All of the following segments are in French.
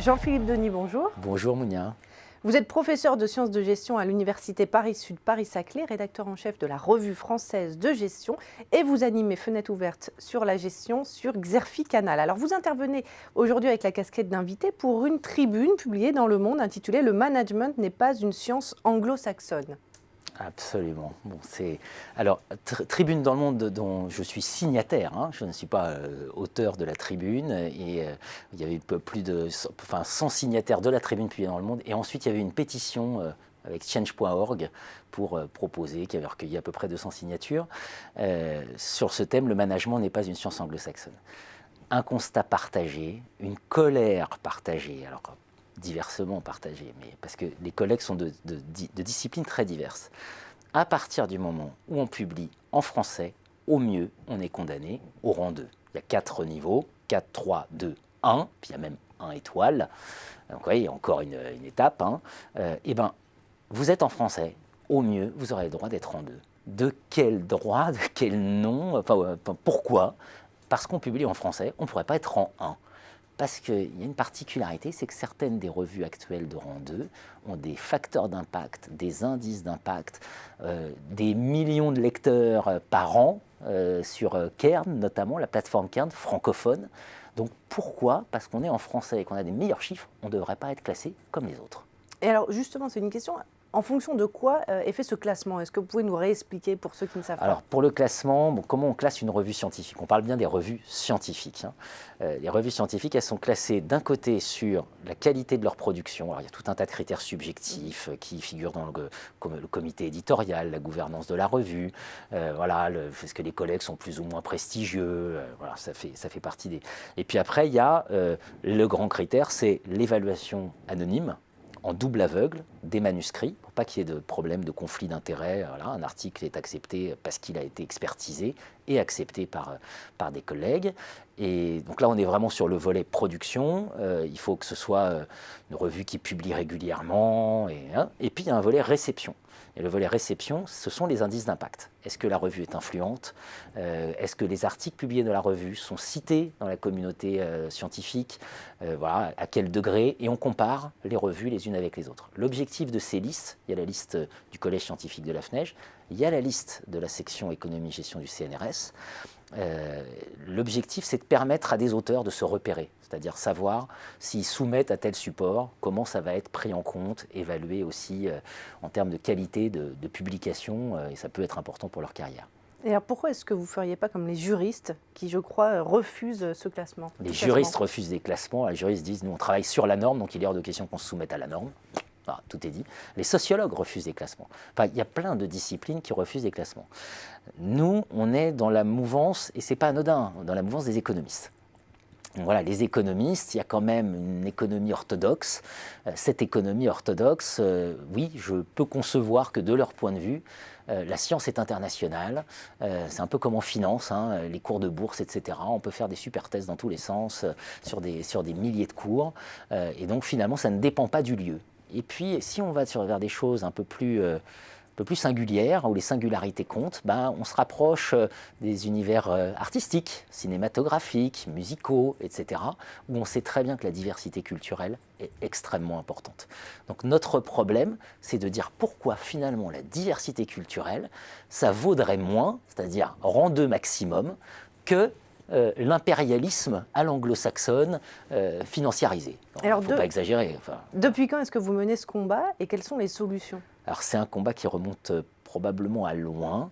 Jean-Philippe Denis, bonjour. Bonjour Mounia. Vous êtes professeur de sciences de gestion à l'Université Paris-Sud Paris-Saclay, rédacteur en chef de la Revue française de gestion et vous animez Fenêtre ouverte sur la gestion sur Xerfi Canal. Alors vous intervenez aujourd'hui avec la casquette d'invité pour une tribune publiée dans Le Monde intitulée « Le management n'est pas une science anglo-saxonne ». Absolument. Bon, alors, Tribune dans le Monde dont je suis signataire, hein. Je ne suis pas auteur de la Tribune, et il y avait plus de 100 signataires de la Tribune publiée dans le Monde, et ensuite il y avait une pétition avec change.org pour proposer, qui avait recueilli à peu près 200 signatures, sur ce thème, le management n'est pas une science anglo-saxonne. Un constat partagé, une colère partagée, alors diversement partagés, mais parce que les collègues sont de disciplines très diverses. À partir du moment où on publie en français, au mieux, on est condamné au rang 2. Il y a 4 niveaux, 4, 3, 2, 1, puis il y a même 1 étoile. Donc vous voyez, il y a encore une étape. Et ben, vous êtes en français, au mieux, vous aurez le droit d'être en 2. De quel droit, de quel nom, pourquoi? Parce qu'on publie en français, on ne pourrait pas être en 1. Parce qu'il y a une particularité, c'est que certaines des revues actuelles de rang 2 ont des facteurs d'impact, des indices d'impact, des millions de lecteurs par an sur Cairn, notamment la plateforme Cairn francophone. Donc pourquoi? Parce qu'on est en français et qu'on a des meilleurs chiffres, on ne devrait pas être classé comme les autres. Et alors justement, c'est une question. En fonction de quoi est fait ce classement? Est-ce que vous pouvez nous réexpliquer pour ceux qui ne savent pas? Alors pour le classement, bon, comment on classe une revue scientifique? On parle bien des revues scientifiques. Les revues scientifiques, elles sont classées d'un côté sur la qualité de leur production. Alors il y a tout un tas de critères subjectifs qui figurent dans le comité éditorial, la gouvernance de la revue, est-ce que les collègues sont plus ou moins prestigieux, voilà, ça fait partie des... Et puis après, il y a le grand critère, c'est l'évaluation anonyme, en double aveugle, des manuscrits, pour pas qu'il y ait de problème de conflit d'intérêts. Voilà, un article est accepté parce qu'il a été expertisé et accepté par des collègues. Et donc là, on est vraiment sur le volet production. Il faut que ce soit une revue qui publie régulièrement. Et puis, il y a un volet réception. Et le volet réception, ce sont les indices d'impact. Est-ce que la revue est influente? Est-ce que les articles publiés dans la revue sont cités dans la communauté scientifique? Voilà, à quel degré? Et on compare les revues les unes avec les autres. L'objectif de ces listes, il y a la liste du Collège scientifique de la FNEJ, il y a la liste de la section économie-gestion du CNRS. L'objectif, c'est de permettre à des auteurs de se repérer, c'est-à-dire savoir s'ils soumettent à tel support, comment ça va être pris en compte, évalué aussi en termes de qualité de publication, et ça peut être important pour leur carrière. Et alors pourquoi est-ce que vous ne feriez pas comme les juristes qui, je crois, refusent ce classement? Les juristes refusent des classements. Les juristes disent, nous on travaille sur la norme, donc il est hors de question qu'on se soumette à la norme. Enfin, tout est dit. Les sociologues refusent des classements. Enfin, il y a plein de disciplines qui refusent des classements. Nous, on est dans la mouvance, et c'est pas anodin, dans la mouvance des économistes. Donc voilà, les économistes, il y a quand même une économie orthodoxe. Cette économie orthodoxe, oui, je peux concevoir que de leur point de vue, la science est internationale. C'est un peu comme en finance, les cours de bourse, etc. On peut faire des super thèses dans tous les sens, sur des milliers de cours. Et donc finalement, ça ne dépend pas du lieu. Et puis, si on va vers des choses un peu plus singulières, où les singularités comptent, on se rapproche des univers artistiques, cinématographiques, musicaux, etc., où on sait très bien que la diversité culturelle est extrêmement importante. Donc notre problème, c'est de dire pourquoi finalement la diversité culturelle, ça vaudrait moins, c'est-à-dire rang 2 maximum, que l'impérialisme à l'anglo-saxonne financiarisé. Il ne faut pas exagérer. Depuis quand est-ce que vous menez ce combat et quelles sont les solutions? Alors c'est un combat qui remonte probablement à loin.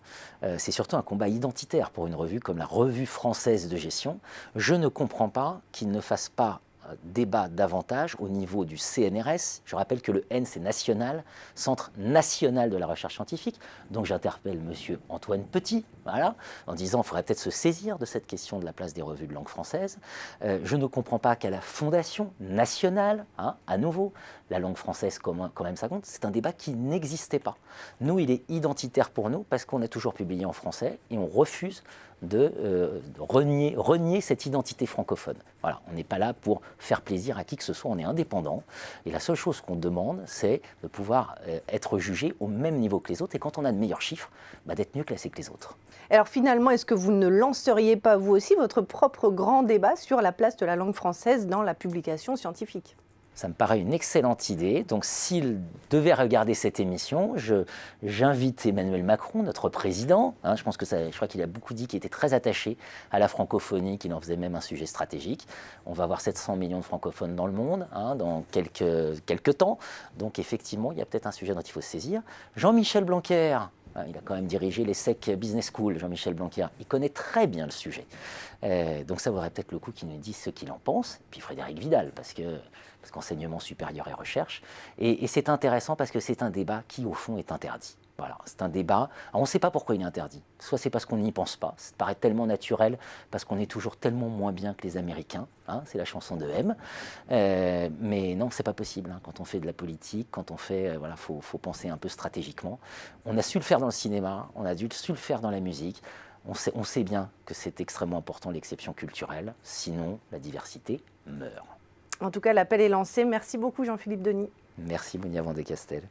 C'est surtout un combat identitaire pour une revue comme la Revue française de gestion. Je ne comprends pas qu'il ne fasse pas débat davantage au niveau du CNRS. Je rappelle que le N, c'est national, Centre national de la recherche scientifique. Donc j'interpelle monsieur Antoine Petit, voilà, en disant qu'il faudrait peut-être se saisir de cette question de la place des revues de langue française. Je ne comprends pas qu'à la Fondation nationale, à nouveau, la langue française, quand même ça compte, c'est un débat qui n'existait pas. Nous, il est identitaire pour nous parce qu'on a toujours publié en français et on refuse de renier cette identité francophone. Voilà, on n'est pas là pour faire plaisir à qui que ce soit, on est indépendant. Et la seule chose qu'on demande, c'est de pouvoir être jugé au même niveau que les autres. Et quand on a de meilleurs chiffres, d'être mieux classé que les autres. Alors finalement, est-ce que vous ne lanceriez pas vous aussi votre propre grand débat sur la place de la langue française dans la publication scientifique ? Ça me paraît une excellente idée. Donc, s'il devait regarder cette émission, j'invite Emmanuel Macron, notre président. Hein, je crois qu'il a beaucoup dit qu'il était très attaché à la francophonie, qu'il en faisait même un sujet stratégique. On va avoir 700 millions de francophones dans le monde dans quelques temps. Donc, effectivement, il y a peut-être un sujet dont il faut se saisir. Jean-Michel Blanquer. Il a quand même dirigé l'ESSEC Business School, Jean-Michel Blanquer. Il connaît très bien le sujet. Donc ça vaudrait peut-être le coup qu'il nous dise ce qu'il en pense. Et puis Frédérique Vidal, parce qu'enseignement supérieur et recherche. Et c'est intéressant parce que c'est un débat qui, au fond, est interdit. Voilà, c'est un débat. Alors, on ne sait pas pourquoi il est interdit. Soit c'est parce qu'on n'y pense pas, ça paraît tellement naturel, parce qu'on est toujours tellement moins bien que les Américains. Hein, c'est la chanson de M. Mais non, c'est pas possible. Hein. Quand on fait de la politique, quand on fait, faut penser un peu stratégiquement. On a su le faire dans le cinéma, on a su le faire dans la musique. On sait bien que c'est extrêmement important l'exception culturelle. Sinon, la diversité meurt. En tout cas, l'appel est lancé. Merci beaucoup Jean-Philippe Denis. Merci Monia Vandé-Castel.